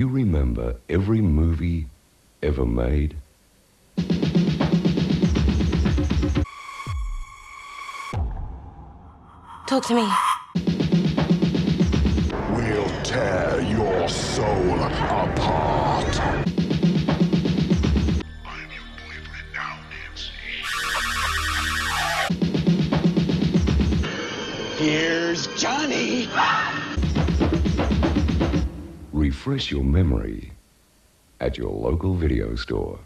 you remember every movie ever made? Talk to me. We'll tear your soul apart. I'm your boyfriend now, Nancy. Here's Johnny. Refresh your memory at your local video store.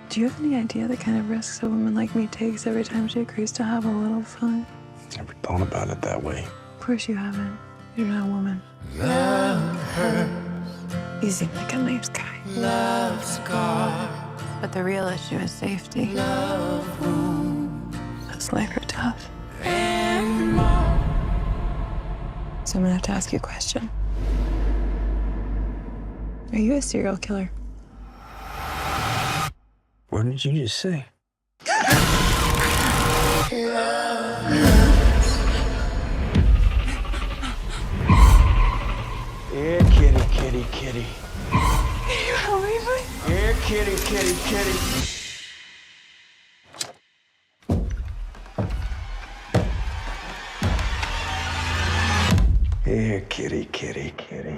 Do you have any idea the kind of risks a woman like me takes every time she agrees to have a little fun? Never thought about it that way. Of course you haven't. You're not a woman. Love hurts. You seem like a nice guy. Love scars. But the real issue is safety. Love wounds. That's life or death. And more. So I'm gonna have to ask you a question. Are you a serial killer? What did you just say? Here, kitty, kitty, kitty. Can you help me, please? Here, kitty, kitty, kitty. Here, kitty, kitty, kitty.